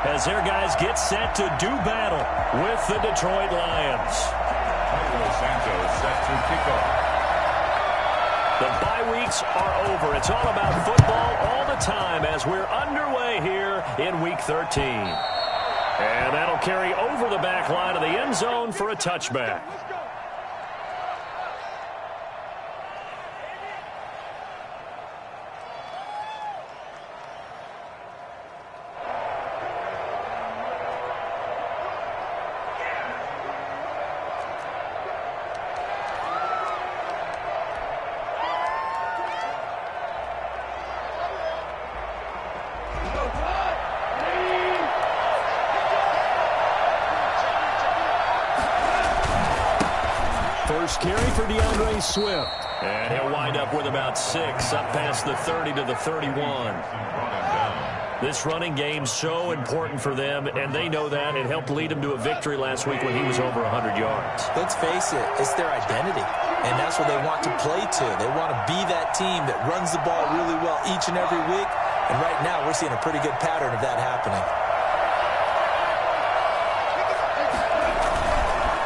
as their guys get set to do battle with the Detroit Lions. Santos set to kick off. The bye weeks are over. It's all about football all the time as we're underway here in Week 13. And that'll carry over the back line of the end zone for a touchback. First carry for DeAndre Swift. And he'll wind up with about 6, up past the 30 to the 31. This running game's so important for them, and they know that. It helped lead them to a victory last week when he was over 100 yards. Let's face it, it's their identity, and that's what they want to play to. They want to be that team that runs the ball really well each and every week, and right now we're seeing a pretty good pattern of that happening.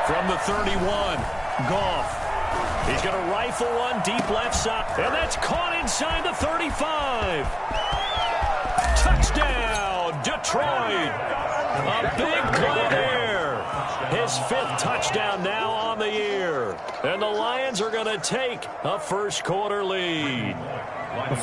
From the 31, Goff. He's going to rifle one deep left side, and that's caught inside the 35. Touchdown, Detroit. A big play there. His 5th touchdown now on the year. And the Lions are going to take a first-quarter lead.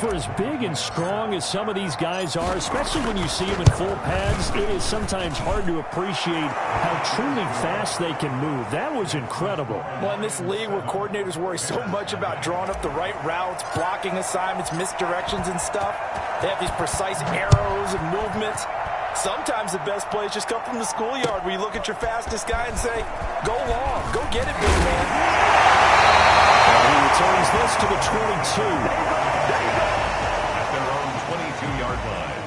For as big and strong as some of these guys are, especially when you see them in full pads, it is sometimes hard to appreciate how truly fast they can move. That was incredible. Well, in this league where coordinators worry so much about drawing up the right routes, blocking assignments, misdirections and stuff, they have these precise arrows and movements. Sometimes the best plays just come from the schoolyard where you look at your fastest guy and say, go long, go get it, big man. And he returns this to the 22. At their own 22-yard line.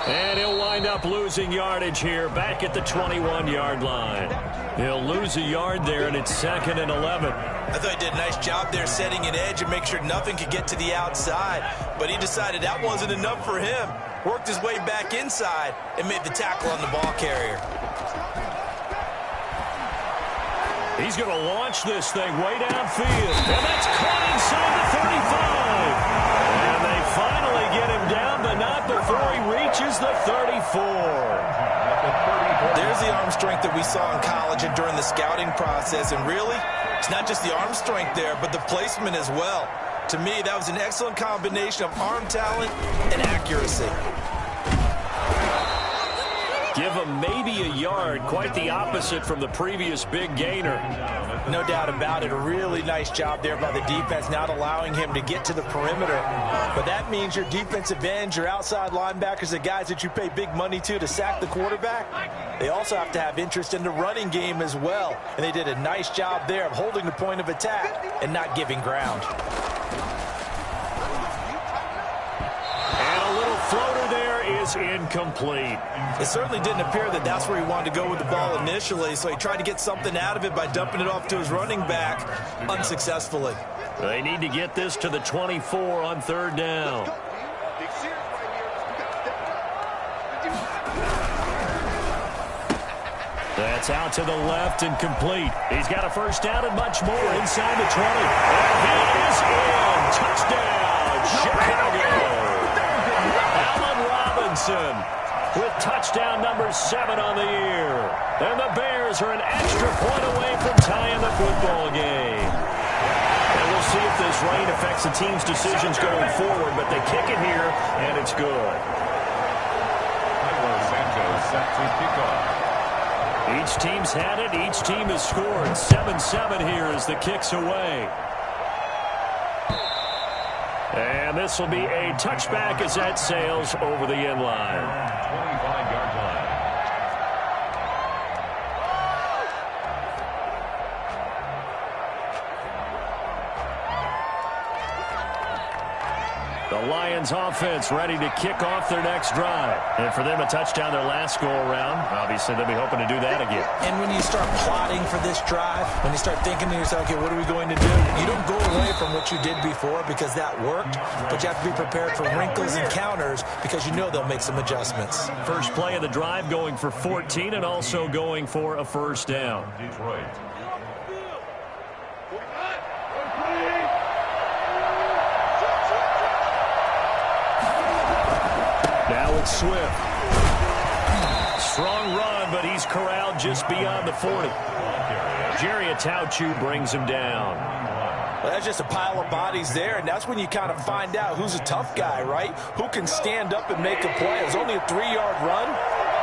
And he'll wind up losing yardage here back at the 21-yard line. He'll lose a yard there, and it's 2nd and 11. I thought he did a nice job there setting an edge and make sure nothing could get to the outside. But he decided that wasn't enough for him. Worked his way back inside and made the tackle on the ball carrier. He's going to launch this thing way downfield. And that's caught inside the 35. And they finally get him down, but not before he reaches the 34. There's the arm strength that we saw in college and during the scouting process. And really, it's not just the arm strength there, but the placement as well. To me, that was an excellent combination of arm talent and accuracy. Give him maybe a yard, quite the opposite from the previous big gainer. No doubt about it. A really nice job there by the defense, not allowing him to get to the perimeter. But that means your defensive ends, your outside linebackers, the guys that you pay big money to sack the quarterback, they also have to have interest in the running game as well. And they did a nice job there of holding the point of attack and not giving ground. And a little floater there is incomplete. It certainly didn't appear that that's where he wanted to go with the ball initially, so he tried to get something out of it by dumping it off to his running back unsuccessfully. They need to get this to the 24 on 3rd down. That's out to the left and complete. He's got a first down and much more inside the 20. And he is in. Touchdown, Chicago. Allen Robinson with touchdown number 7 on the year. And the Bears are an extra point away from tying the football game. And we'll see if this rain affects the team's decisions going forward, but they kick it here, and it's good. Santos set to kick off. Each team's had it. Each team has scored. 7-7 here as the kick's away. And this will be a touchback as that sails over the end line. 25-yard line. The Lions offense ready to kick off their next drive. And for them, a touchdown their last go-around. Obviously, they'll be hoping to do that again. And when you start plotting for this drive, when you start thinking to yourself, okay, what are we going to do? You don't go away from what you did before because that worked, but you have to be prepared for wrinkles and counters because you know they'll make some adjustments. First play of the drive going for 14 and also going for a first down. Detroit. Now it's Swift. Strong run, but he's corralled just beyond the 40. Jerry Atauchu brings him down. Well, that's just a pile of bodies there, and that's when you kind of find out who's a tough guy, right? Who can stand up and make a play. It was only a 3-yard run,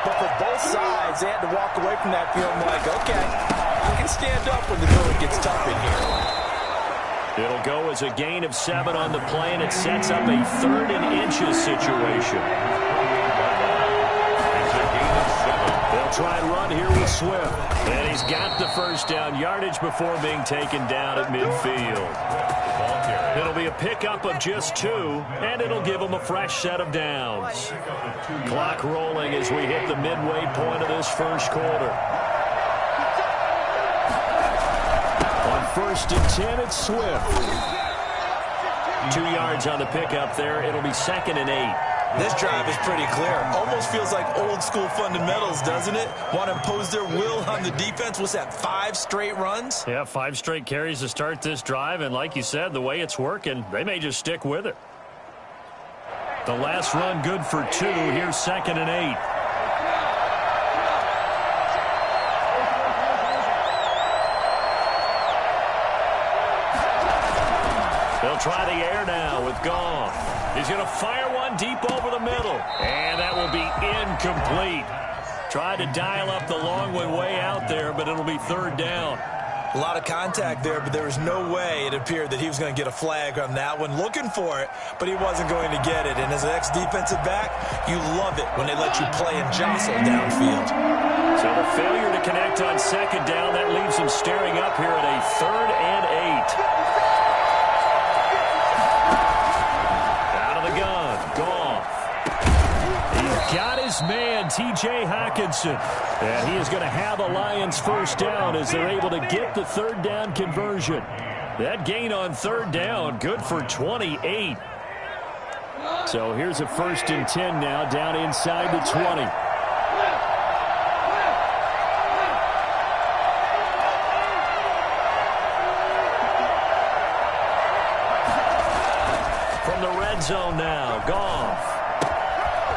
but for both sides, they had to walk away from that field like, okay, I can stand up when the going gets tough in here. It'll go as a gain of 7 on the play, and it sets up a 3rd and inches situation. They'll try and run here with Swift. And he's got the first down yardage before being taken down at midfield. It'll be a pickup of just 2, and it'll give them a fresh set of downs. Clock rolling as we hit the midway point of this first quarter. On 1st and 10, it's Swift. 2 yards on the pickup there. It'll be 2nd and 8. This drive is pretty clear. Almost feels like old school fundamentals, doesn't it? Want to impose their will on the defense. What's that, 5 straight runs? Yeah, 5 straight carries to start this drive. And like you said, the way it's working, they may just stick with it. The last run good for 2. Here's 2nd and 8. They'll try the air now with Goff. He's going to fire one deep over the middle. And that will be incomplete. Tried to dial up the long one way out there, but it'll be 3rd down. A lot of contact there, but there was no way it appeared that he was going to get a flag on that one. Looking for it, but he wasn't going to get it. And as an ex-defensive back, you love it when they let you play and jostle downfield. So the failure to connect on 2nd down, that leaves him staring up here at a 3rd and 8. Got his man, T.J. Hawkinson. And he is going to have the Lions first down as they're able to get the 3rd down conversion. That gain on 3rd down, good for 28. So here's a 1st and 10 now, down inside the 20. From the red zone now, Goff.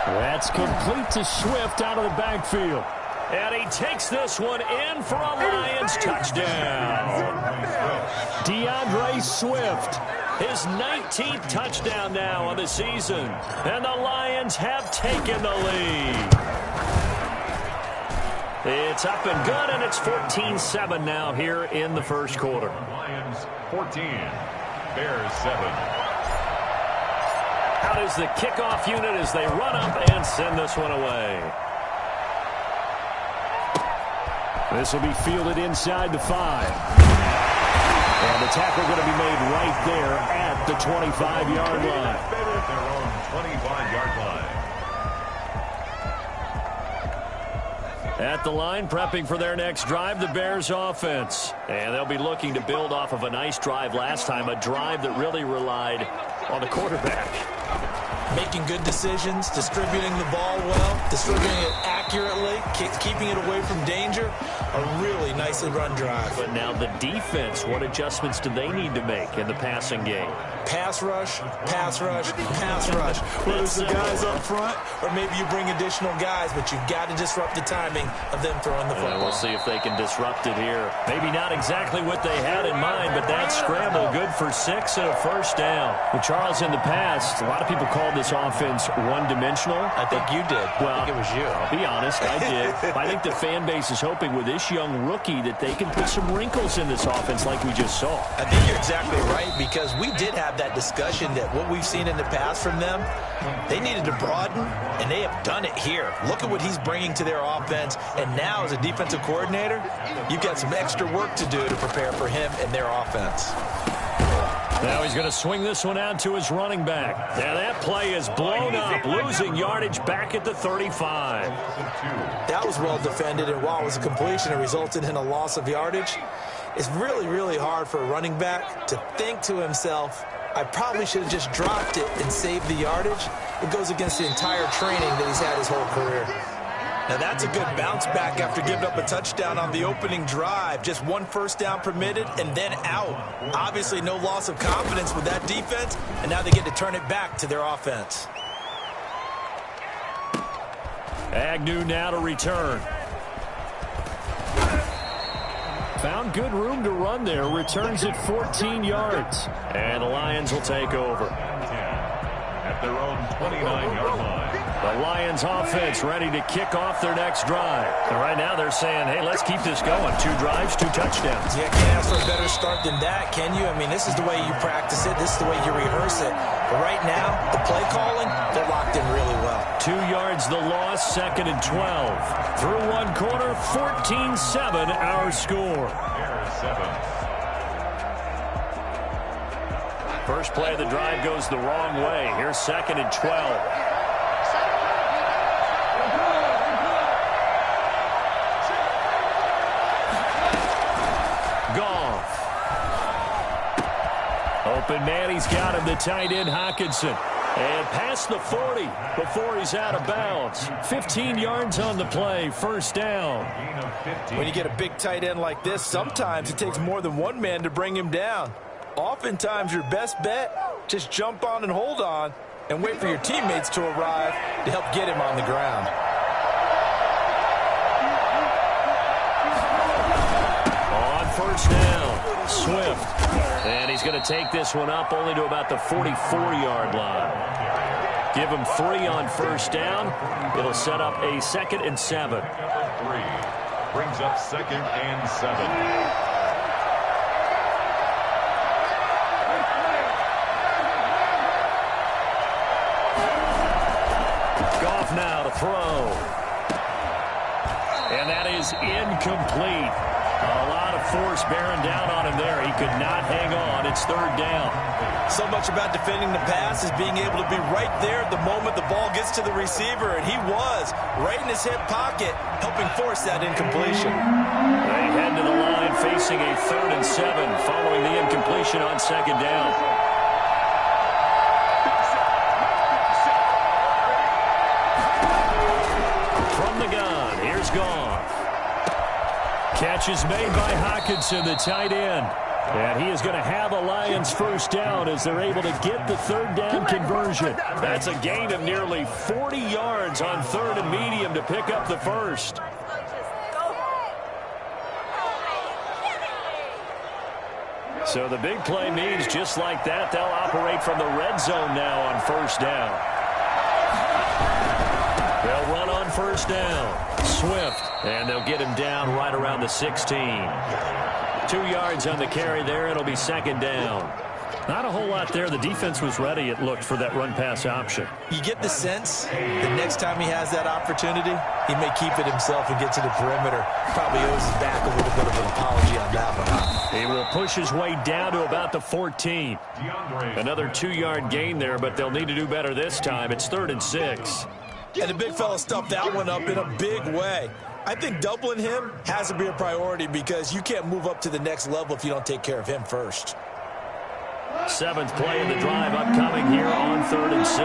That's complete to Swift out of the backfield. And he takes this one in for a Lions touchdown. DeAndre Swift, his 19th touchdown now on the season. And the Lions have taken the lead. It's up and good, and it's 14-7 now here in the first quarter. Lions 14, Bears 7. Out is the kickoff unit as they run up and send this one away. This will be fielded inside the 5. And the tackle going to be made right there at the 25-yard line. Their own 25-yard line. At the line, prepping for their next drive, the Bears offense. And they'll be looking to build off of a nice drive last time, a drive that really relied on the quarterback. Making good decisions, distributing the ball well, distributing it accurately, keeping it away from danger. A really nicely run drive. But now the defense, what adjustments do they need to make in the passing game? Pass rush, pass rush, pass rush. Whether it's the guys up front or maybe you bring additional guys, but you've got to disrupt the timing of them throwing the football. We'll see if they can disrupt it here. Maybe not exactly what they had in mind, but that scramble good for 6 and a first down. Well, Charles, in the past, a lot of people called this offense one-dimensional. I think you did. Well, I think it was you. I'll be honest, I did. I think the fan base is hoping with this young rookie that they can put some wrinkles in this offense like we just saw. I think you're exactly right, because we did have that discussion that what we've seen in the past from them, they needed to broaden, and they have done it here. Look at what he's bringing to their offense, and now as a defensive coordinator, you've got some extra work to do to prepare for him and their offense. Now he's going to swing this one out to his running back. And that play is blown up, losing yardage back at the 35. That was well defended, and while it was a completion, it resulted in a loss of yardage. It's really, really hard for a running back to think to himself, I probably should have just dropped it and saved the yardage. It goes against the entire training that he's had his whole career. Now that's a good bounce back after giving up a touchdown on the opening drive. Just one first down permitted and then out. Obviously no loss of confidence with that defense, and now they get to turn it back to their offense. Agnew now to return. Found good room to run there. Returns at 14 yards. And the Lions will take over. At their own 29-yard line. The Lions offense ready to kick off their next drive. And right now they're saying, hey, let's keep this going. 2 drives, 2 touchdowns. Yeah, can't ask for a better start than that, can you? I mean, this is the way you practice it. This is the way you rehearse it. But right now, the play calling, they're locked in really well. 2 yards the loss, 2nd and 12. Through 1 quarter, 14-7 our score. First play of the drive goes the wrong way. Here's 2nd and 12. Open man, he's got him, the tight end Hockenson. And past the 40 before he's out of bounds. 15 yards on the play, first down. When you get a big tight end like this, sometimes it takes more than one man to bring him down. Oftentimes your best bet, just jump on and hold on and wait for your teammates to arrive to help get him on the ground. On first down, Swift. And he's going to take this one up only to about the 44-yard line. Give him 3 on first down. It'll set up a 2nd and 7. 3 brings up 2nd and 7. Goff now to throw. And that is incomplete. A lot of force bearing down on him there. He could not hang on. It's 3rd down. So much about defending the pass is being able to be right there at the moment the ball gets to the receiver, and he was right in his hip pocket, helping force that incompletion. They head to the line facing a 3rd and 7 following the incompletion on 2nd down. From the gun, here's Goff. Catch is made by Hockenson, the tight end. And he is going to have a Lions first down as they're able to get the 3rd down conversion. That's a gain of nearly 40 yards on 3rd and medium to pick up the first. So the big play means just like that, they'll operate from the red zone now on first down. They'll run on first down. Swift, and they'll get him down right around the 16. 2 yards on the carry there. It'll be 2nd down. Not a whole lot there. The defense was ready, it looked, for that run-pass option. You get the sense that next time he has that opportunity, he may keep it himself and get to the perimeter. Probably owes his back a little bit of an apology on that one. He will push his way down to about the 14. Another 2-yard gain there, but they'll need to do better this time. It's 3rd and 6. And the big fella stuffed that one up in a big way. I think doubling him has to be a priority because you can't move up to the next level if you don't take care of him first. 7th play of the drive upcoming here on 3rd and 6.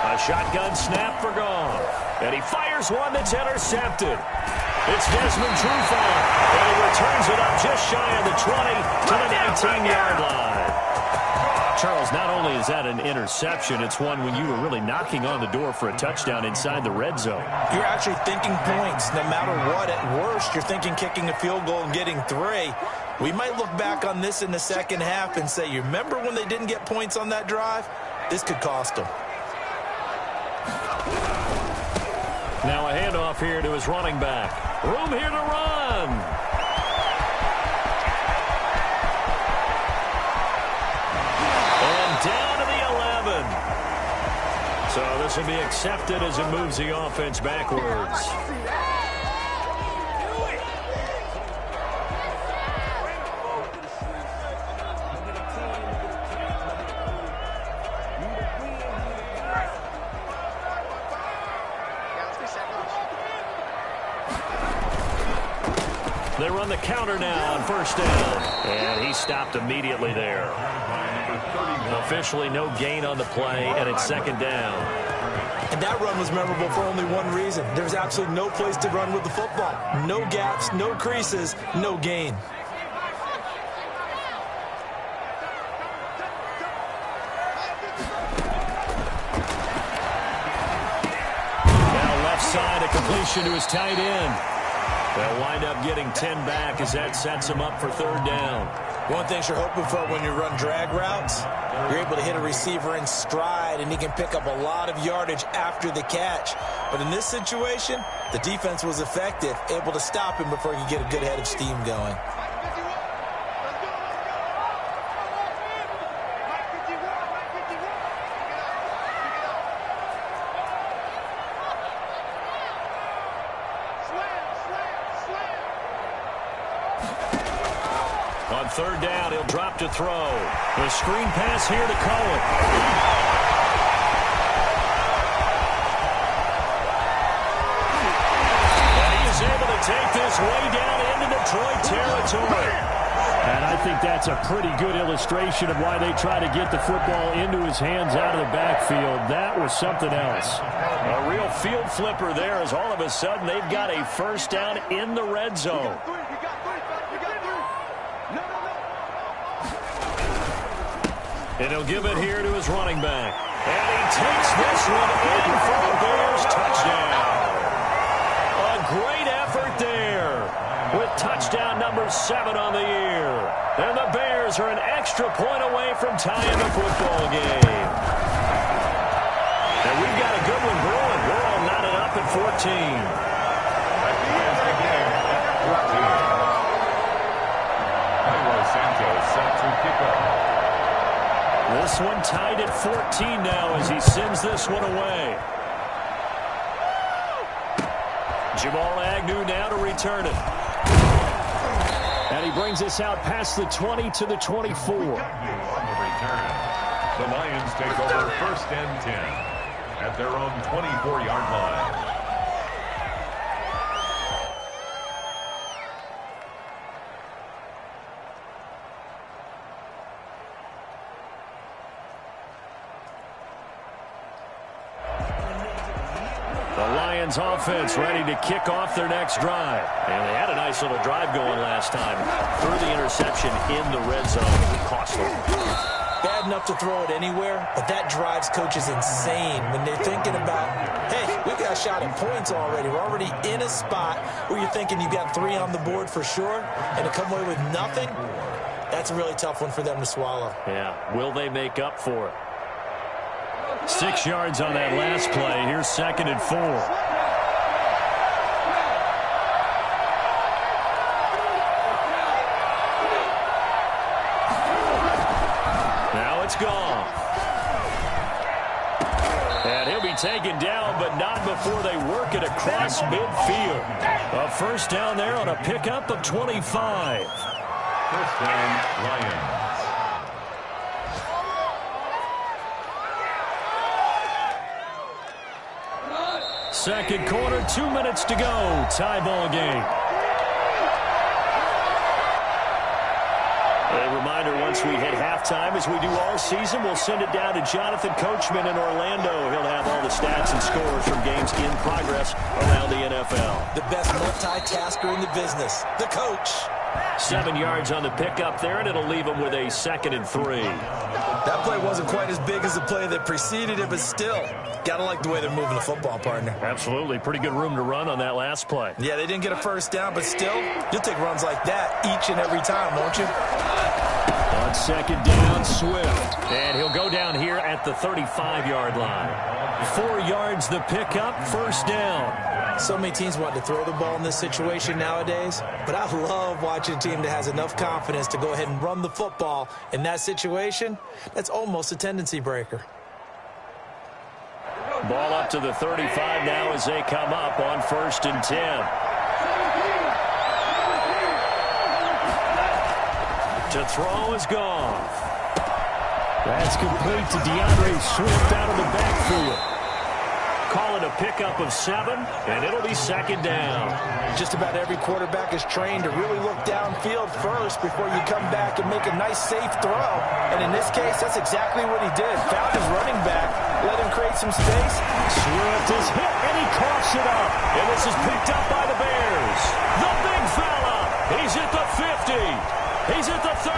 A shotgun snap for Goff. And he fires one that's intercepted. It's Desmond Trufant, and he returns it up just shy of the 20 to the 19-yard line. Charles, not only is that an interception, it's one when you were really knocking on the door for a touchdown inside the red zone. You're actually thinking points no matter what. At worst, you're thinking kicking a field goal and getting 3. We might look back on this in the second half and say, you remember when they didn't get points on that drive? This could cost them. Now a handoff here to his running back. Room here to run. And down to the 11. So this will be accepted as it moves the offense backwards. They run the counter now on first down. And he stopped immediately there. Officially no gain on the play, and it's second down. And that run was memorable for only one reason. There's absolutely no place to run with the football. No gaps, no creases, no gain. Now left side, a completion to his tight end. They'll wind up getting 10 back as that sets him up for third down. One thing you're hoping for when you run drag routes, you're able to hit a receiver in stride, and he can pick up a lot of yardage after the catch. But in this situation, the defense was effective, able to stop him before he could get a good head of steam going. On third down, he'll drop to throw. The screen pass here to Cohen. And he is able to take this way down into Detroit territory. And I think that's a pretty good illustration of why they try to get the football into his hands out of the backfield. That was something else. A real field flipper there as all of a sudden they've got a first down in the red zone. And he'll give it here to his running back. And he takes this one in for a Bears touchdown. A great effort there with touchdown number 7 on the year. And the Bears are an extra point away from tying the football game. And we've got a good one brewing. We're all knotted up at 14. Set to kick off. This one tied at 14 now as he sends this one away. Jamal Agnew now to return it. And he brings us out past the 20 to the 24. On the return, the Lions take over first and 10 at their own 24-yard line. Offense ready to kick off their next drive. And they had a nice little drive going last time. Threw the interception in the red zone. Cost them. Bad enough to throw it anywhere, but that drives coaches insane when they're thinking about, hey, we got a shot at points already. We're already in a spot where you're thinking you've got 3 on the board for sure, and to come away with nothing, that's a really tough one for them to swallow. Yeah, will they make up for it? 6 yards on that last play. Here's second and 4. Now it's gone. And he'll be taken down, but not before they work it across midfield. A first down there on a pickup of 25. First down, Lions. Second quarter, 2 minutes to go. Tie ball game. A reminder, once we hit halftime, as we do all season, we'll send it down to Jonathan Coachman in Orlando. He'll have all the stats and scores from games in progress around the NFL. The best multitasker in the business, the coach. 7 yards on the pickup there, and it'll leave him with a second and 3. That play wasn't quite as big as the play that preceded it, but still, gotta like the way they're moving the football, partner. Absolutely. Pretty good room to run on that last play. Yeah, they didn't get a first down, but still, you'll take runs like that each and every time, won't you? On second down, Swift. And he'll go down here at the 35-yard line. 4 yards the pickup, first down. So many teams want to throw the ball in this situation nowadays, but I love watching a team that has enough confidence to go ahead and run the football in that situation. That's almost a tendency breaker. Ball up to the 35 now as they come up on first and 10. To throw is gone. That's complete to DeAndre Swift out of the backfield. call it a pickup of 7, and it'll be second down. Just about every quarterback is trained to really look downfield first before you come back and make a nice, safe throw. And in this case, that's exactly what he did. Found his running back, let him create some space. Swift is hit, and he coughs it up. And this is picked up by the Bears. The big fella. He's at the 50. He's at the 30.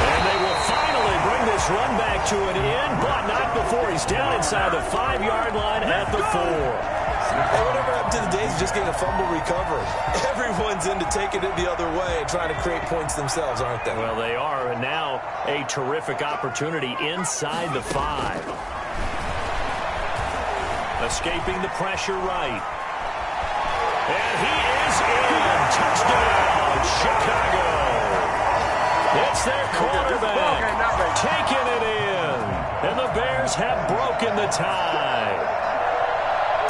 And they will finally bring this run back to an end, but not before he's down inside the 5-yard line at the 4. Hey, whatever happened to the days of just getting a fumble recovery? Everyone's into taking it the other way and trying to create points themselves, aren't they? Well, they are, and now a terrific opportunity inside the 5. Escaping the pressure right. And he is in. Touchdown, Chicago. It's their quarterback taking it in. And the Bears have broken the tie.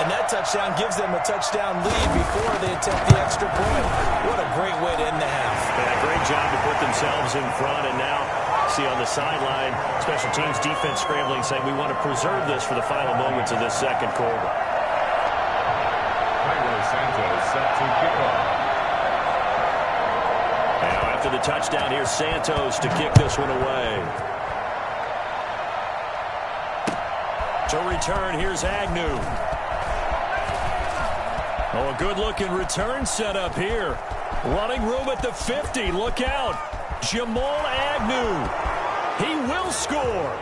And that touchdown gives them a touchdown lead before they attempt the extra point. What a great way to end the half. Yeah, great job to put themselves in front. And now, see on the sideline, special teams defense scrambling, saying we want to preserve this for the final moments of this second quarter. Santos set to kick off. Now after the touchdown, here's Santos to kick this one away. To return, here's Agnew. Oh, a good-looking return set up here. Running room at the 50. Look out. Jamal Agnew. He will score.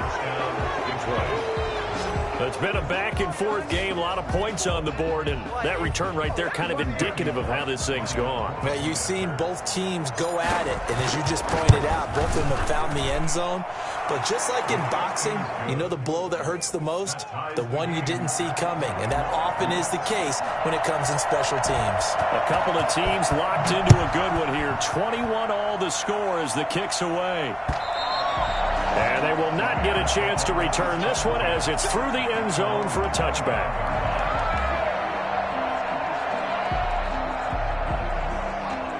It's been a back-and-forth game, a lot of points on the board, and that return right there kind of indicative of how this thing's gone. Man, you've seen both teams go at it, and as you just pointed out, both of them have found the end zone. But just like in boxing, you know the blow that hurts the most? The one you didn't see coming, and that often is the case when it comes in special teams. A couple of teams locked into a good one here. 21 all the score as the kick's away. And they will not get a chance to return this one as it's through the end zone for a touchback.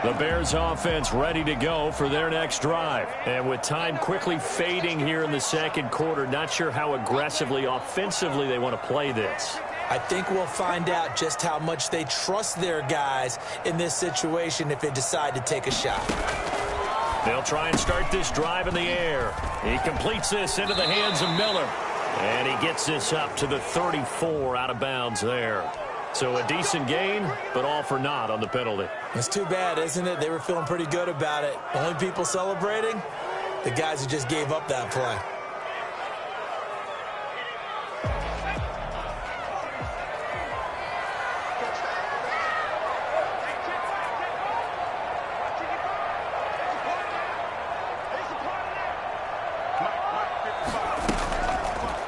The Bears offense ready to go for their next drive. And with time quickly fading here in the second quarter, not sure how aggressively, offensively they want to play this. I think we'll find out just how much they trust their guys in this situation if they decide to take a shot. They'll try and start this drive in the air. He completes this into the hands of Miller. And he gets this up to the 34 out of bounds there. So a decent gain, but all for naught on the penalty. It's too bad, isn't it? They were feeling pretty good about it. Only people celebrating? The guys who just gave up that play.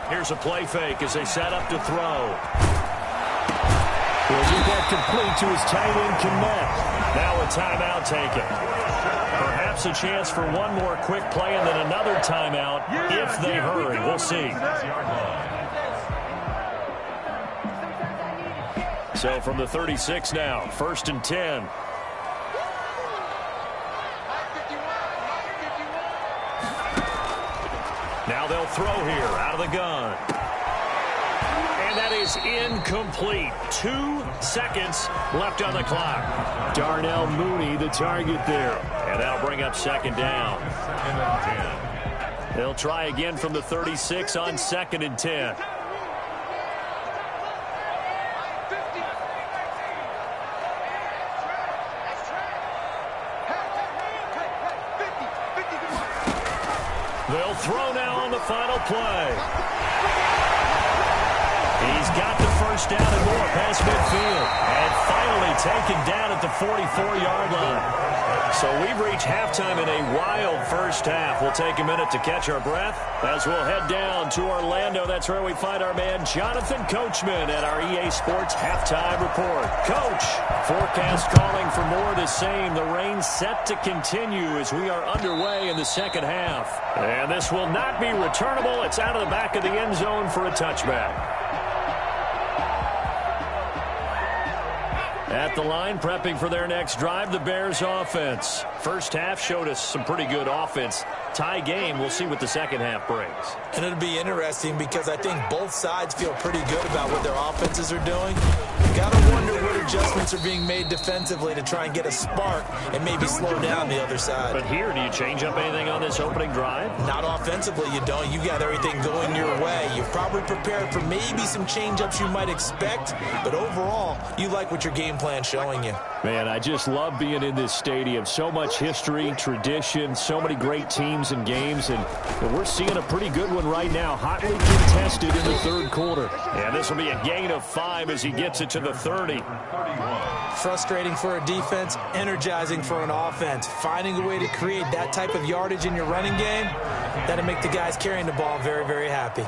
Here's a play fake as they set up to throw. He'll get that complete to his tight end, Connect. Now a timeout taken. Perhaps a chance for one more quick play and then another timeout if they hurry. We'll see. So from the 36 now, 1st and 10. Now they'll throw here out of the gun. And that is incomplete. 2 seconds left on the clock. Darnell Mooney, the target there. And that'll bring up second down. Second and 10. They'll try again from the 36 on 2nd and 10. They'll throw now on the final play. He's got the first down and more past midfield. And finally taken down at the 44-yard line. So we've reached halftime in a wild first half. We'll take a minute to catch our breath as we'll head down to Orlando. That's where we find our man Jonathan Coachman at our EA Sports Halftime Report. Coach, forecast calling for more of the same. The rain set to continue as we are underway in the second half. And this will not be returnable. It's out of the back of the end zone for a touchback. At the line, prepping for their next drive, the Bears offense. First half showed us some pretty good offense. Tie game, we'll see what the second half brings. And it'll be interesting because I think both sides feel pretty good about what their offenses are doing. Got to wonder what adjustments are being made defensively to try and get a spark and maybe slow down the other side. But here, do you change up anything on this opening drive? Not offensively, you don't. You got everything going your way. You've probably prepared for maybe some change-ups you might expect, but overall, you like what your game plan's showing you. Man, I just love being in this stadium. So much history, tradition, so many great teams and games, and we're seeing a pretty good one right now, hotly contested in the third quarter. And this will be a gain of 5 as he gets it to the 30. Frustrating for a defense, energizing for an offense. Finding a way to create that type of yardage in your running game, that'll make the guys carrying the ball very, very happy.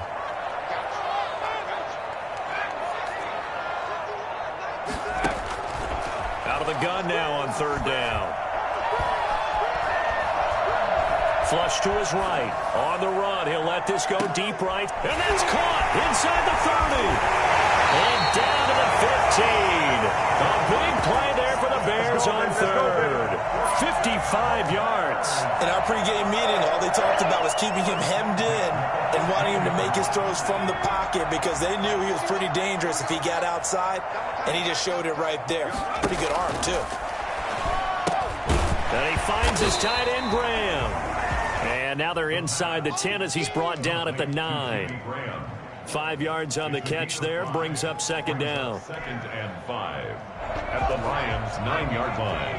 Out of the gun now on third down. Flush to his right. On the run, he'll let this go deep right. And that's caught inside the 30. And down to the 15. A big play there for the Bears on third. 55 yards. In our pregame meeting, all they talked about was keeping him hemmed in and wanting him to make his throws from the pocket because they knew he was pretty dangerous if he got outside, and he just showed it right there. Pretty good arm, too. And he finds his tight end, Graham. And now they're inside the 10 as he's brought down at the 9. 5 yards on the catch there, brings up second down. Second and 5 at the Lions' 9-yard line.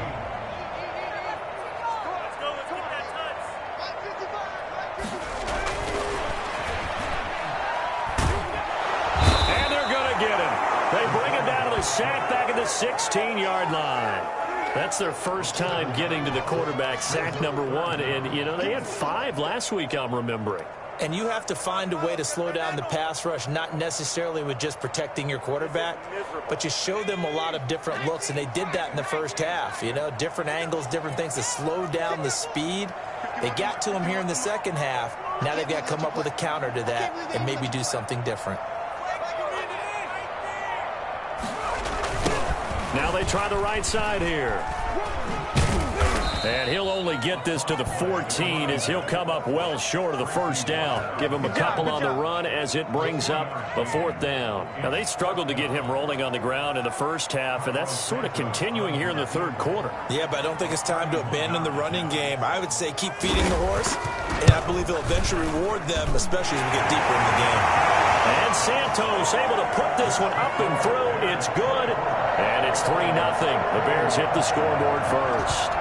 And they're going to get him. They bring him down to the sack back at the 16-yard line. That's their first time getting to the quarterback, sack number 1. And, you know, they had 5 last week, I'm remembering. And you have to find a way to slow down the pass rush, not necessarily with just protecting your quarterback, but you show them a lot of different looks, and they did that in the first half. You know, different angles, different things to slow down the speed. They got to him here in the second half. Now they've got to come up with a counter to that and maybe do something different. Now they try the right side here. And he'll only get this to the 14 as he'll come up well short of the first down. Give him a couple on the run as it brings up a fourth down. Now, they struggled to get him rolling on the ground in the first half, and that's sort of continuing here in the third quarter. Yeah, but I don't think it's time to abandon the running game. I would say keep feeding the horse, and I believe he'll eventually reward them, especially as we get deeper in the game. And Santos able to put this one up and through. It's good, and it's 3-0. The Bears hit the scoreboard first.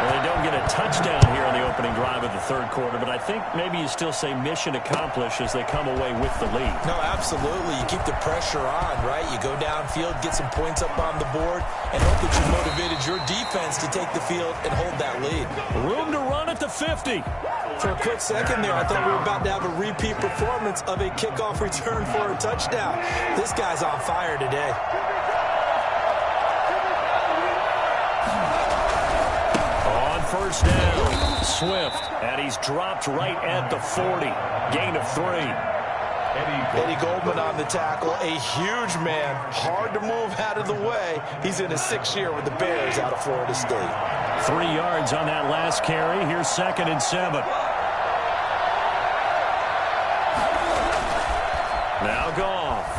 Well, they don't get a touchdown here on the opening drive of the third quarter, but I think maybe you still say mission accomplished as they come away with the lead. No, absolutely. You keep the pressure on, right? You go downfield, get some points up on the board, and hope that you motivated your defense to take the field and hold that lead. Room to run at the 50. For a quick second there, I thought we were about to have a repeat performance of a kickoff return for a touchdown. This guy's on fire today. First down, Swift, and he's dropped right at the 40. Gain of 3. Eddie Goldman on the tackle, a huge man, hard to move out of the way. He's in his 6th year with the Bears out of Florida State. 3 yards on that last carry. Here's 2nd and 7. Now Goff.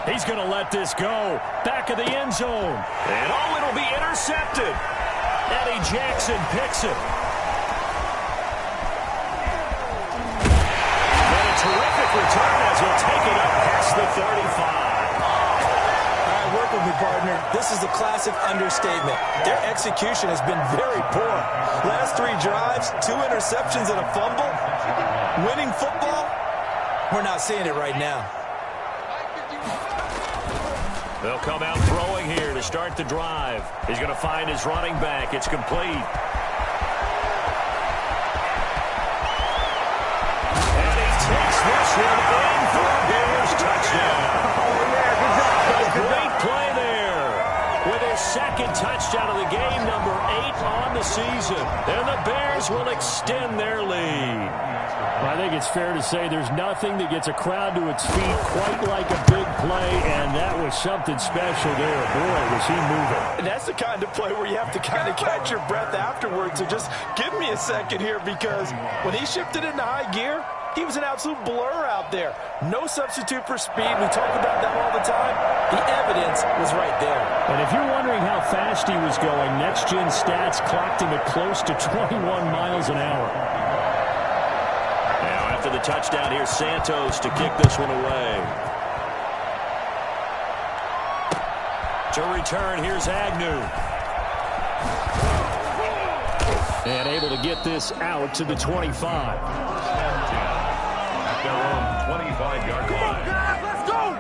He's going to let this go. Back of the end zone. And oh, it'll be intercepted. Eddie Jackson picks it. And a terrific return as he'll take it up past the 35. All right, work with me, partner. This is a classic understatement. Their execution has been very poor. Last 3 drives, 2 interceptions and a fumble. Winning football, we're not seeing it right now. They'll come out throwing here to start the drive. He's going to find his running back. It's complete. And he takes this one in for a Bears touchdown. A great play there with his 2nd touchdown of the game, number 8 on the season. And the Bears will extend their lead. Well, I think it's fair to say there's nothing that gets a crowd to its feet quite like a big play, and that was something special there. Boy, was he moving. And that's the kind of play where you have to kind of catch your breath afterwards. So just give me a second here, because when he shifted into high gear, he was an absolute blur out there. No substitute for speed. We talk about that all the time. The evidence was right there. And if you're wondering how fast he was going, next-gen stats clocked him at close to 21 miles an hour. Now after the touchdown, here's Santos to kick this one away. To return, here's Agnew. And able to get this out to the 25. At their own 25-yard line. Let's go!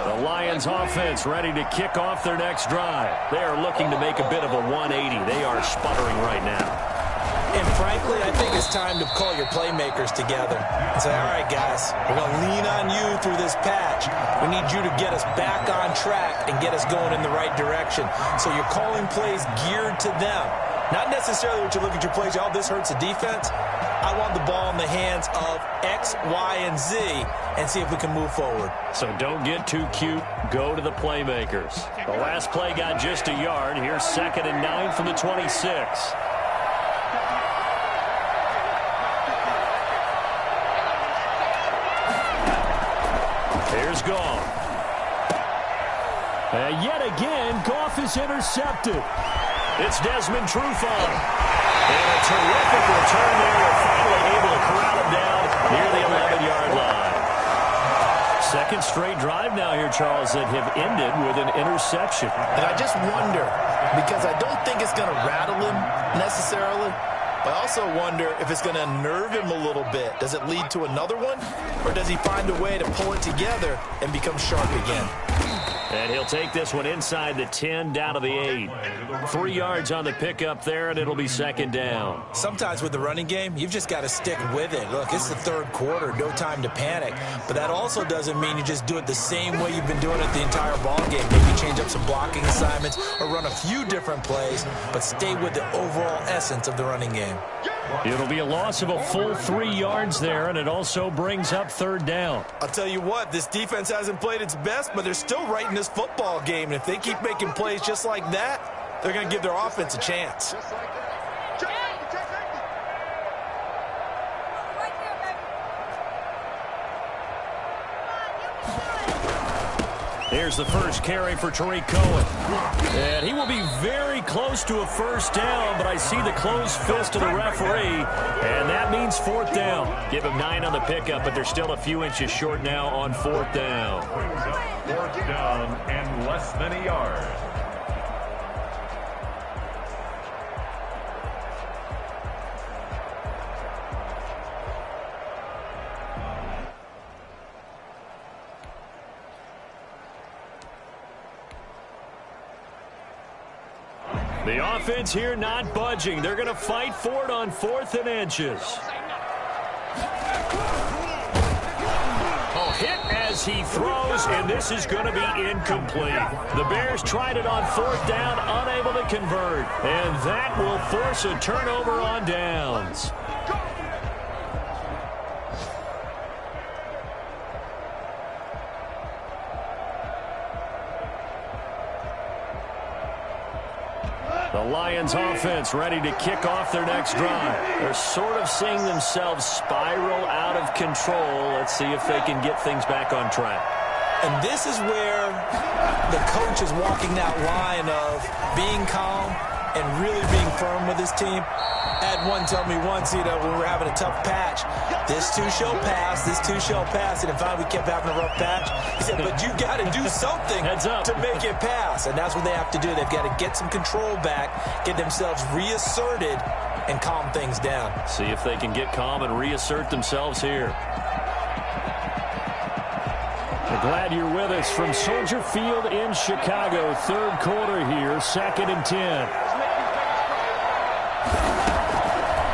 The Lions offense ready to kick off their next drive. They are looking to make a bit of a 180. They are sputtering right now. And frankly, I think it's time to call your playmakers together and say, all right, guys, we're going to lean on you through this patch. We need you to get us back on track and get us going in the right direction. So you're calling plays geared to them. Not necessarily what you look at your plays, oh, this hurts the defense. I want the ball in the hands of X, Y, and Z and see if we can move forward. So don't get too cute. Go to the playmakers. The last play got just a yard. Here's 2nd and 9 from the 26. Here's Goff. And yet again, Goff is intercepted. It's Desmond Trufant. And a terrific return there. They're finally able to corral him down near the 11-yard line. Second straight drive now here, Charles, that have ended with an interception. And I just wonder, because I don't think it's going to rattle him necessarily, but I also wonder if it's going to unnerve him a little bit. Does it lead to another one? Or does he find a way to pull it together and become sharp again? And he'll take this one inside the 10, down to the 8. 3 yards on the pickup there, and it'll be 2nd down. Sometimes with the running game, you've just got to stick with it. Look, it's the 3rd quarter, no time to panic. But that also doesn't mean you just do it the same way you've been doing it the entire ball game. Maybe change up some blocking assignments or run a few different plays, but stay with the overall essence of the running game. It'll be a loss of a full 3 yards there, and it also brings up 3rd down. I'll tell you what, this defense hasn't played its best, but they're still right in this football game. And if they keep making plays just like that, they're going to give their offense a chance. Here's the first carry for Tariq Cohen. And he will be very close to a 1st down, but I see the closed fist of the referee, and that means 4th down. Give him 9 on the pickup, but they're still a few inches short now on 4th down. 4th down and less than a yard. The offense here not budging. They're going to fight for it on 4th and inches. Oh, hit as he throws, and this is going to be incomplete. The Bears tried it on 4th down, unable to convert. And that will force a turnover on downs. The Lions offense ready to kick off their next drive. They're sort of seeing themselves spiral out of control. Let's see if they can get things back on track. And this is where the coach is walking that line of being calm and really being firm with his team. I had one tell me once, when we were having a tough patch, this too shall pass, this too shall pass. And in fact, we kept having a rough patch. He said, but you got to do something to make it pass. And that's what they have to do. They've got to get some control back, get themselves reasserted, and calm things down. See if they can get calm and reassert themselves here. We're glad you're with us from Soldier Field in Chicago. 3rd quarter here, 2nd and 10.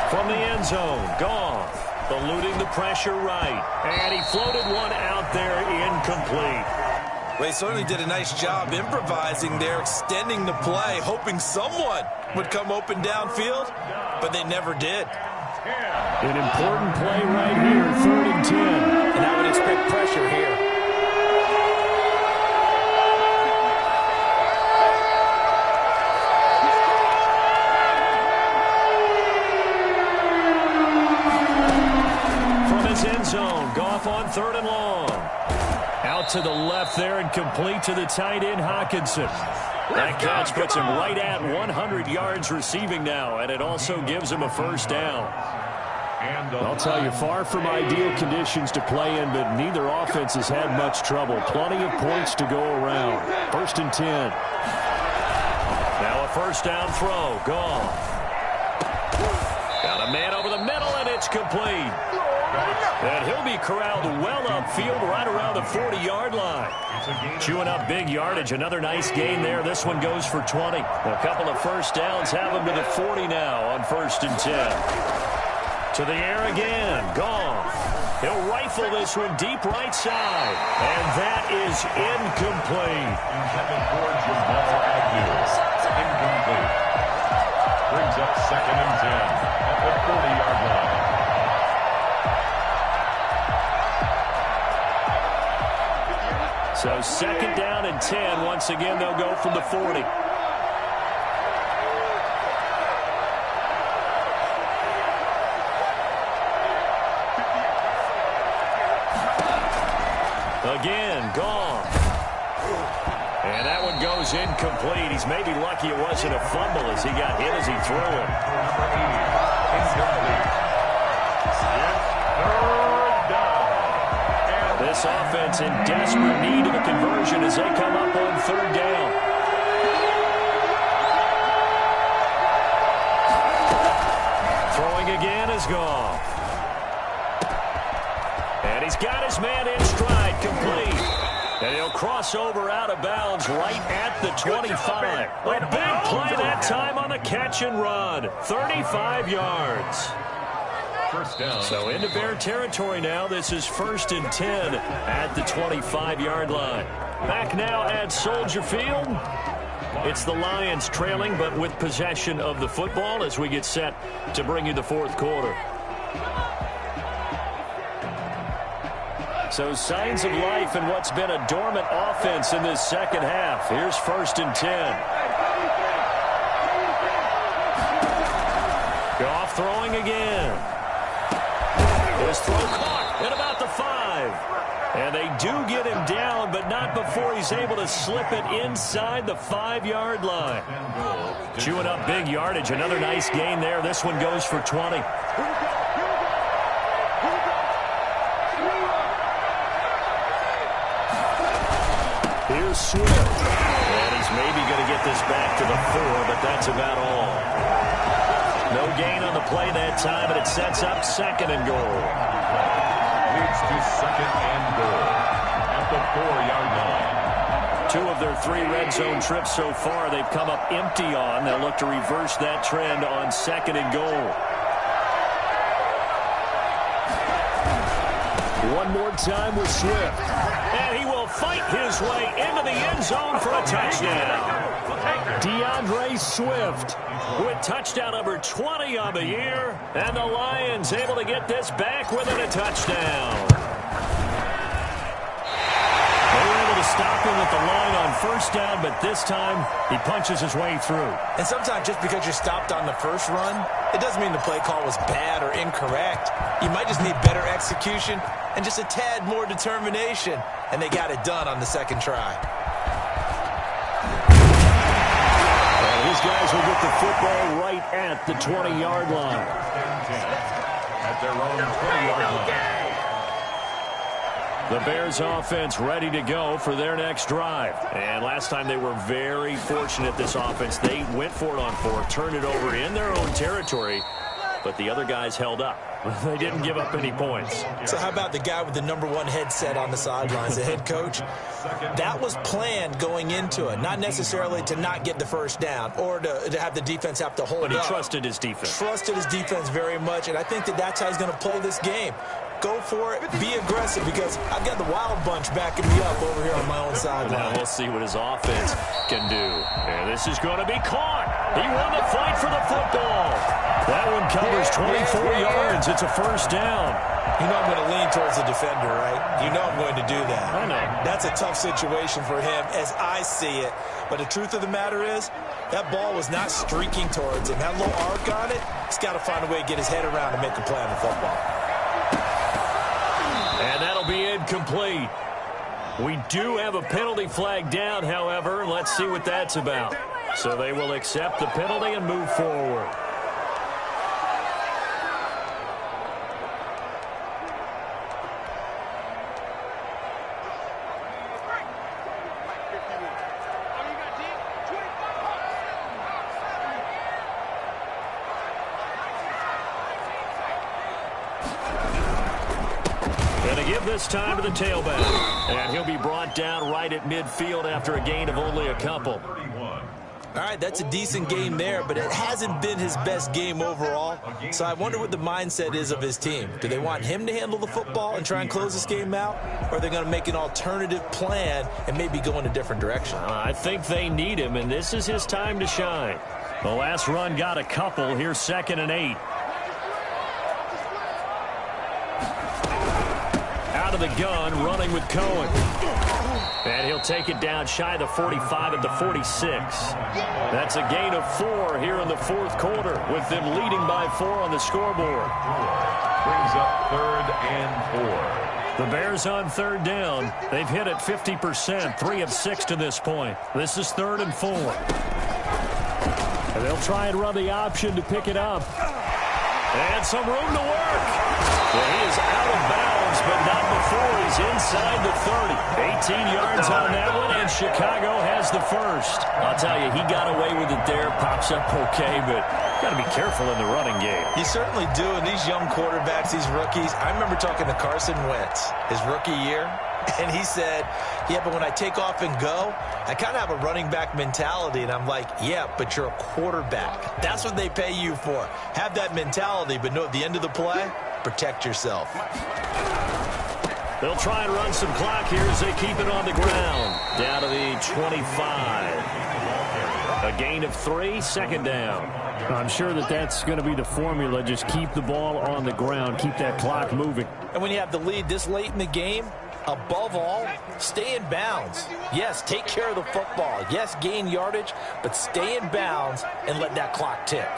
From the end zone, Goff eluding the pressure right. And he floated one out there incomplete. Well, he certainly did a nice job improvising there, extending the play, hoping someone would come open downfield, but they never did. An important play right here, 3rd and 10. And I would expect pressure here. From his end zone, Goff on 3rd and long. Out to the left there and complete to the tight end, Hockenson. That catch puts him right at 100 yards receiving now, and it also gives him a first down. I'll tell you, far from ideal conditions to play in, but neither offense has had much trouble. Plenty of points to go around. 1st and 10. Now a first down throw. Goff. Got a man over the middle, and it's complete. And he'll be corralled well upfield right around the 40-yard line. Chewing up big yardage. Another nice gain there. This one goes for 20. A couple of first downs have him to the 40 now on 1st and 10. To the air again. Goff. He'll rifle this one deep right side. And that is incomplete. Intended for Jamal Agnew. Incomplete. Brings up 2nd and 10 at the 40-yard line. So 2nd down and 10. Once again, they'll go from the 40. Again, Goff. And that one goes incomplete. He's maybe lucky it wasn't a fumble as he got hit as he threw it. This offense in desperate need of a conversion as they come up on 3rd down. Throwing again is Goff. And he's got his man in stride, complete. And he'll cross over out of bounds right at the 25. A big play that time on the catch and run. 35 yards. First down. So into Bear territory now. This is 1st and 10 at the 25-yard line. Back now at Soldier Field. It's the Lions trailing, but with possession of the football as we get set to bring you the 4th quarter. So signs of life in what's been a dormant offense in this second half. Here's 1st and 10. Goff throwing again. His throw caught at about the 5. And they do get him down, but not before he's able to slip it inside the 5-yard line. Chewing up big yardage. Another nice gain there. This one goes for 20. Here's Swift. And he's maybe going to get this back to the 4, but that's about all. No gain on the play that time, and it sets up 2nd and goal. Leads to 2nd and goal at the 4-yard line. 2 of their 3 red zone trips so far they've come up empty on. They'll look to reverse that trend on 2nd and goal. One more time with Swift. And he will fight his way into the end zone for a touchdown. DeAndre Swift with touchdown number 20 on the year. And the Lions able to get this back within a touchdown. They were able to stop him at the line on 1st down, but this time he punches his way through. And sometimes just because you're stopped on the first run, it doesn't mean the play call was bad or incorrect. You might just need better execution and just a tad more determination. And they got it done on the 2nd try. And these guys will get the football right at the 20-yard line. At their own 20-yard line. The Bears offense ready to go for their next drive. And last time they were very fortunate, this offense. They went for it on 4, turned it over in their own territory, but the other guys held up. They didn't give up any points. So how about the guy with the #1 headset on the sidelines, the head coach? That was planned going into it, not necessarily to not get the first down or to have the defense have to hold up. But he trusted his defense. Trusted his defense very much, and I think that's how he's going to play this game. go for it, be aggressive, because I've got the wild bunch backing me up over here on my own sideline. Now we'll see what his offense can do. And this is going to be caught. He won the fight for the football. That one covers 24 yards. It's a first down. You know I'm going to lean towards the defender, right? You know I'm going to do that. I know. That's a tough situation for him as I see it. But the truth of the matter is, that ball was not streaking towards him. Had a little arc on it. He's got to find a way to get his head around and make a play on the football. And that'll be incomplete. We do have a penalty flag down, however. Let's see what that's about. So they will accept the penalty and move forward. This time to the tailback, and he'll be brought down right at midfield after a gain of only a couple. All right, that's a decent game there, but it hasn't been his best game overall. So I wonder what the mindset is of his team. Do they want him to handle the football and try and close this game out, or are they going to make an alternative plan and maybe go in a different direction? I think they need him, and this is his time to shine. The last run got a couple. Here's 2nd and 8. Out of the gun, running with Cohen. And he'll take it down shy of the 45 at the 46. That's a gain of 4 here in the fourth quarter, with them leading by 4 on the scoreboard. Brings up 3rd and 4. The Bears on 3rd down. They've hit it 50%, 3 of 6 to this point. This is 3rd and 4. And they'll try and run the option to pick it up. And some room to work. Well, he is out of bounds, but not before he's inside the 30. 18 yards on that one, and Chicago has the first. I'll tell you, he got away with it there. Pops up okay, but got to be careful in the running game. You certainly do, and these young quarterbacks, these rookies. I remember talking to Carson Wentz his rookie year, and he said, yeah, but when I take off and go, I kind of have a running back mentality. And I'm like, yeah, but you're a quarterback. That's what they pay you for. Have that mentality, but no, at the end of the play, protect yourself. They'll try and run some clock here as they keep it on the ground. Down to the 25. A gain of 3, 2nd down. I'm sure that's going to be the formula. Just keep the ball on the ground. Keep that clock moving. And when you have the lead this late in the game, above all, stay in bounds. Yes, take care of the football. Yes, gain yardage, but stay in bounds and let that clock tick.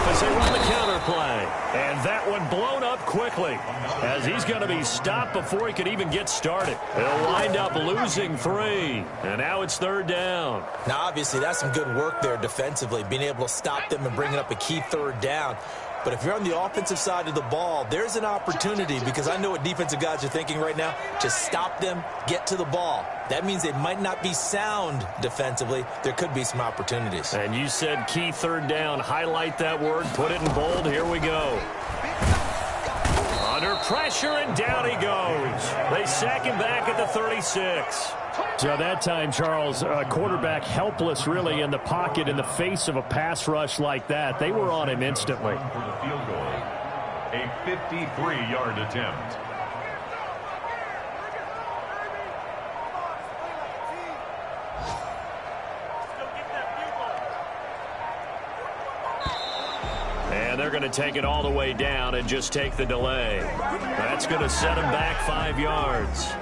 As they run the counter play. And that one blown up quickly as he's going to be stopped before he could even get started. They'll wind up losing 3. And now it's 3rd down. Now, obviously, that's some good work there defensively, being able to stop them and bringing up a key 3rd down. But if you're on the offensive side of the ball, there's an opportunity, because I know what defensive guys are thinking right now. Just stop them, get to the ball. That means they might not be sound defensively. There could be some opportunities. And you said key 3rd down. Highlight that word. Put it in bold. Here we go. Under pressure, and down he goes. They sack him back at the 36. So that time, Charles, quarterback helpless really in the pocket in the face of a pass rush like that. They were on him instantly. For the field goal, a 53-yard attempt. And they're going to take it all the way down and just take the delay. That's going to set him back 5 yards.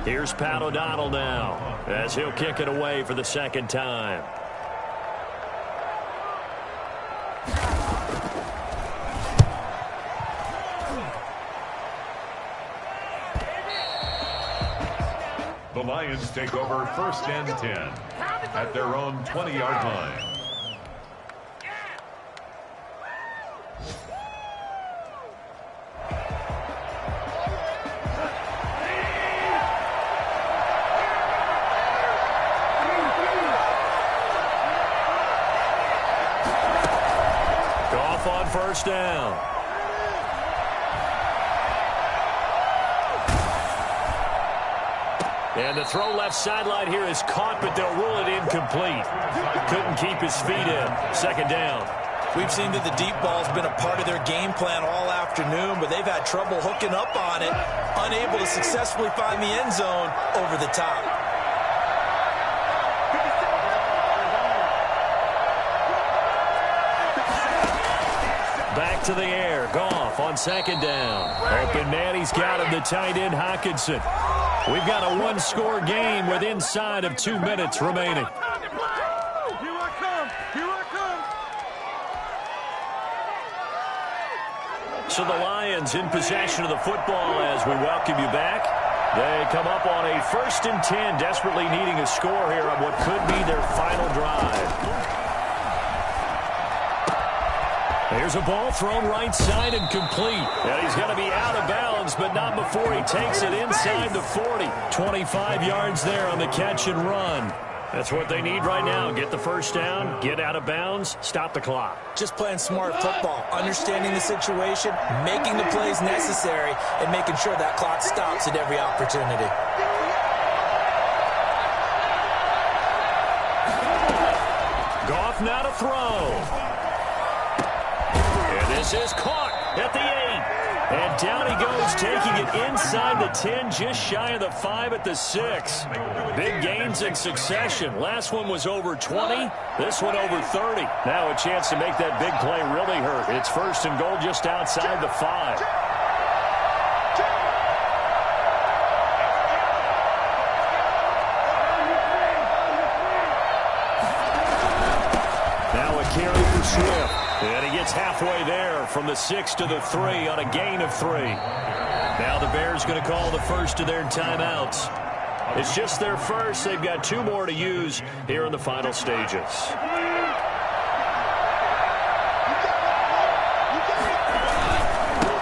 Here's Pat O'Donnell now as he'll kick it away for the 2nd time. The Lions take over 1st and 10 at their own 20-yard line. On 1st down. And the throw left sideline here is caught, but they'll rule it incomplete. Couldn't keep his feet in. Second down. We've seen that the deep ball's been a part of their game plan all afternoon, but they've had trouble hooking up on it, unable to successfully find the end zone over the top. Back to the air. Goff on second down. Open man, he's got him, the tight end Hockenson. We've got a one-score game with inside of 2 minutes remaining. So the Lions in possession of the football as we welcome you back. They come up on a 1st and 10, desperately needing a score here on what could be their final drive. Here's a ball thrown right side and complete. And he's going to be out of bounds, but not before he takes it inside the 40. 25 yards there on the catch and run. That's what they need right now. Get the first down, get out of bounds, stop the clock. Just playing smart football, understanding the situation, making the plays necessary, and making sure that clock stops at every opportunity. Goff now to throw. And this is caught at the 8. And down he goes, taking it inside the 10, just shy of the 5 at the 6. Big gains in succession. Last one was over 20. This one over 30. Now a chance to make that big play really hurt. It's 1st and goal just outside the 5. Now a carry for Swift. And he gets halfway there from the 6 to the 3 on a gain of 3. Now the Bears going to call the first of their timeouts. It's just their first. They've got 2 more to use here in the final stages.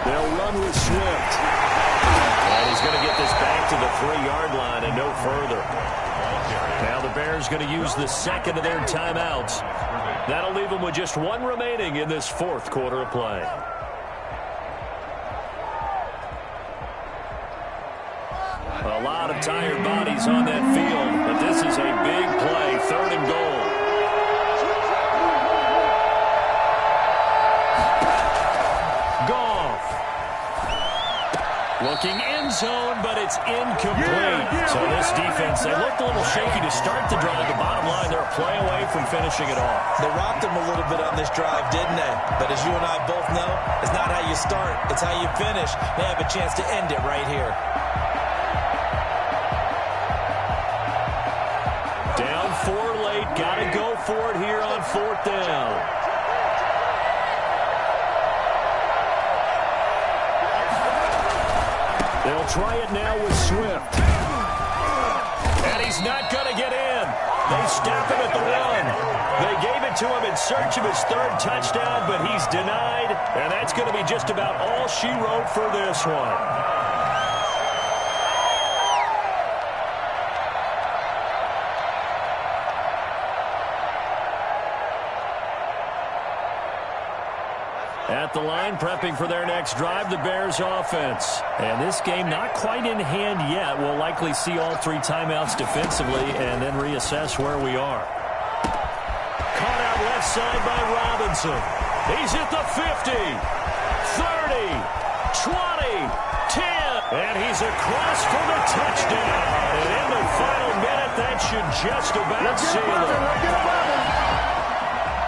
They'll run with Swift. And he's going to get this back to the 3-yard line and no further. Now the Bears going to use the second of their timeouts. That'll leave them with just 1 remaining in this 4th quarter of play. A lot of tired bodies on that field, but this is a big play, 3rd and goal. Goff. Looking end zone, but it's incomplete. So this defense, they looked a little shaky to start the drive. The bottom line, they're a play away from finishing it off. They rocked them a little bit on this drive, didn't they? But as you and I both know, it's not how you start, it's how you finish. They have a chance to end it right here. Down 4 late, got to go for it here on 4th down. They'll try it now with Swift. And he's not going to get in. They stop him at the 1. They gave it to him in search of his 3rd touchdown, but he's denied. And that's going to be just about all she wrote for this one. At the line, prepping for their next drive, the Bears offense. And this game not quite in hand yet. We'll likely see all 3 timeouts defensively and then reassess where we are. Caught out left side by Robinson. He's at the 50, 30, 20, 10. And he's across for the touchdown. And in the final minute, that should just about seal it.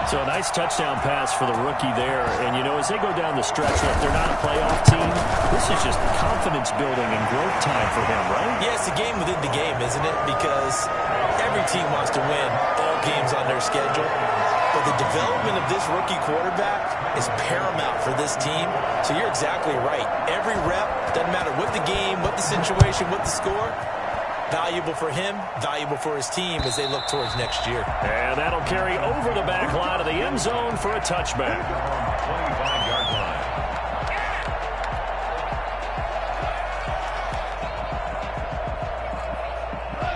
So a nice touchdown pass for the rookie there. And, you know, as they go down the stretch, look, they're not a playoff team. This is just confidence building and growth time for him, right? Yeah, it's a game within the game, isn't it? Because every team wants to win all games on their schedule. But the development of this rookie quarterback is paramount for this team. So you're exactly right. Every rep, doesn't matter what the game, what the situation, what the score, valuable for him, valuable for his team as they look towards next year. And that'll carry over the back line of the end zone for a touchback. 25-yard line.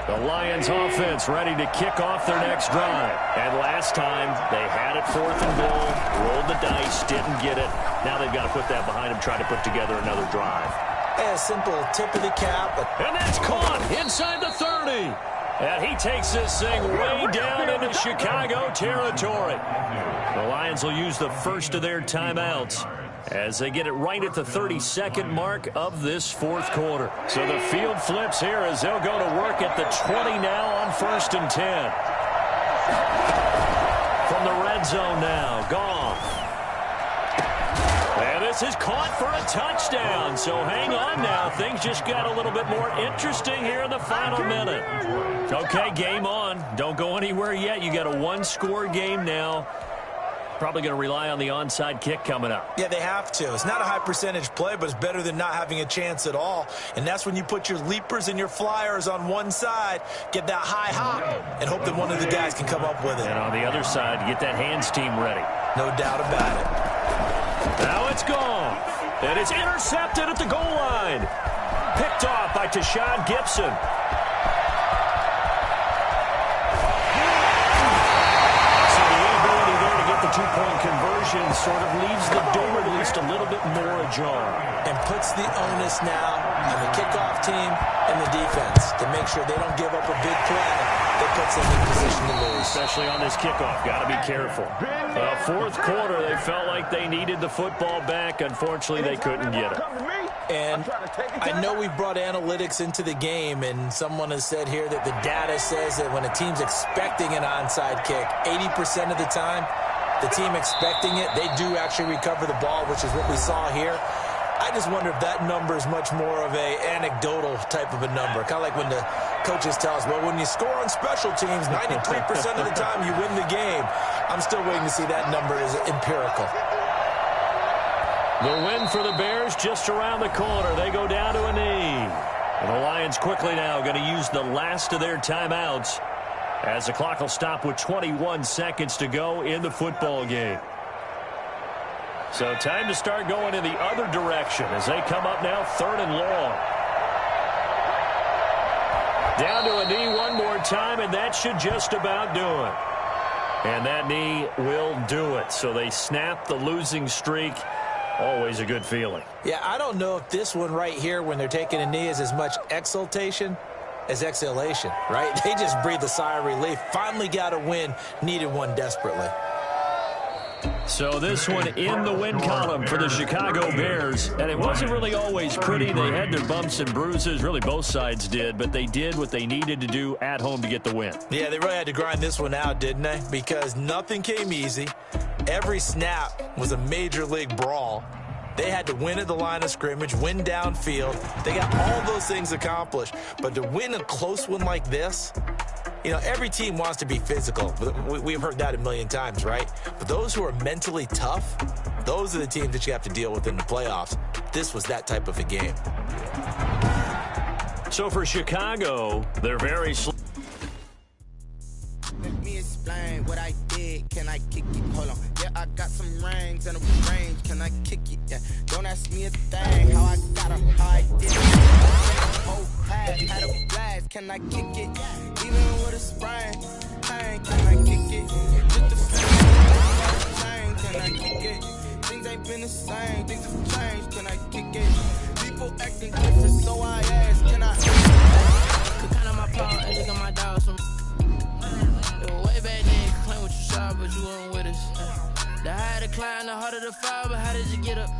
The Lions offense ready to kick off their next drive. And last time, they had it 4th and goal, rolled the dice, didn't get it. Now they've got to put that behind them, try to put together another drive. A simple tip of the cap. And that's caught inside the 30. And he takes this thing way down into Chicago territory. The Lions will use the first of their timeouts as they get it right at the 32nd mark of this fourth quarter. So the field flips here as they'll go to work at the 20 now on 1st and 10. From the red zone now, Goff. And this is caught for a touchdown. So hang on now. Things just got a little bit more interesting here in the final minute. Okay, game on. Don't go anywhere yet. You got a one-score game now. Probably going to rely on the onside kick coming up. Yeah, they have to. It's not a high-percentage play, but it's better than not having a chance at all. And that's when you put your leapers and your flyers on one side, get that high hop, and hope that one of the guys can come up with it. And on the other side, get that hands team ready. No doubt about it. Now it's gone. And it's intercepted at the goal line. Picked off by Tashawn Gibson. Two-point conversion sort of leaves the door at least a little bit more ajar. And puts the onus now on the kickoff team and the defense to make sure they don't give up a big play that puts them in position to lose. Especially on this kickoff. Got to be careful. Fourth quarter, they felt like they needed the football back. Unfortunately, they couldn't get it. And I know we brought analytics into the game, and someone has said here that the data says that when a team's expecting an onside kick, 80% of the time, the team expecting it, they do actually recover the ball, which is what we saw here. I just wonder if that number is much more of a anecdotal type of a number. Kind of like when the coaches tell us, well, when you score on special teams, 93% of the time you win the game. I'm still waiting to see that number is empirical. The win for the Bears just around the corner. They go down to a knee. And the Lions quickly now going to use the last of their timeouts as the clock will stop with 21 seconds to go in the football game. So time to start going in the other direction as they come up now 3rd and long. Down to a knee one more time, and that should just about do it. And that knee will do it. So they snap the losing streak. Always a good feeling. Yeah, I don't know if this one right here when they're taking a knee is as much exultation as exhalation, right? They just breathe a sigh of relief. Finally got a win, needed one desperately. So this one in the win column for the Chicago Bears. And it wasn't really always pretty. They had their bumps and bruises. Really, both sides did. But they did what they needed to do at home to get the win. Yeah, they really had to grind this one out, didn't they? Because nothing came easy. Every snap was a major league brawl. They had to win at the line of scrimmage, win downfield. They got all those things accomplished. But to win a close one like this, you know, every team wants to be physical. We've heard that a million times, right? But those who are mentally tough, those are the teams that you have to deal with in the playoffs. This was that type of a game. So for Chicago, they're very slow. Let me explain what I did. Can I kick it? Hold on. Yeah, I got some rings and a range. Can I kick it? Yeah. Don't ask me a thing. How I got her, how I did it. Whole pad had a blast. Can I kick it? Even with a sprain. Hey, can I kick it? Just the same. Can I kick it? Things ain't been the same. Things have changed. Can I kick it? People acting different, so I ask. Can I? Could count on my paw and look at my dogs from. Way back then, claim what you saw, but you weren't with us. The higher the climb, the harder the fall, but how did you get up?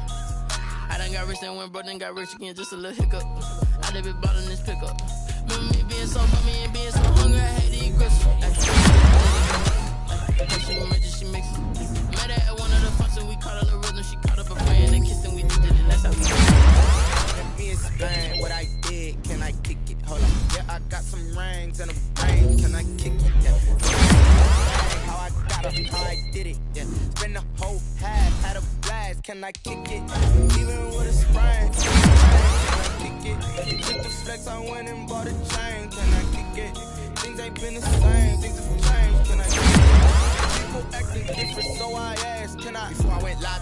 I done got rich and went broke, then got rich again, just a little hiccup. I done been ballin' this pickup. Remember me being so bummy and being so hungry, I had to eat grits. She gon' make it, she makes it. Met her at one of the functions, we caught a little rhythm, she caught up a friend, they kissed and we did it, that's how we did it. Let me explain what I did, can I kick it? Hold on, yeah, I got some rings and a brain, can I kick it? Yeah. How I got her, how I did it, yeah. Spend the whole half, had a blast, can I kick it? Even with a sprain, can I kick it? Just the flex, I went and bought a chain, can I kick it? Things ain't been the same, things have changed, can I kick it? People acting different, so I asked, can I? Before I went live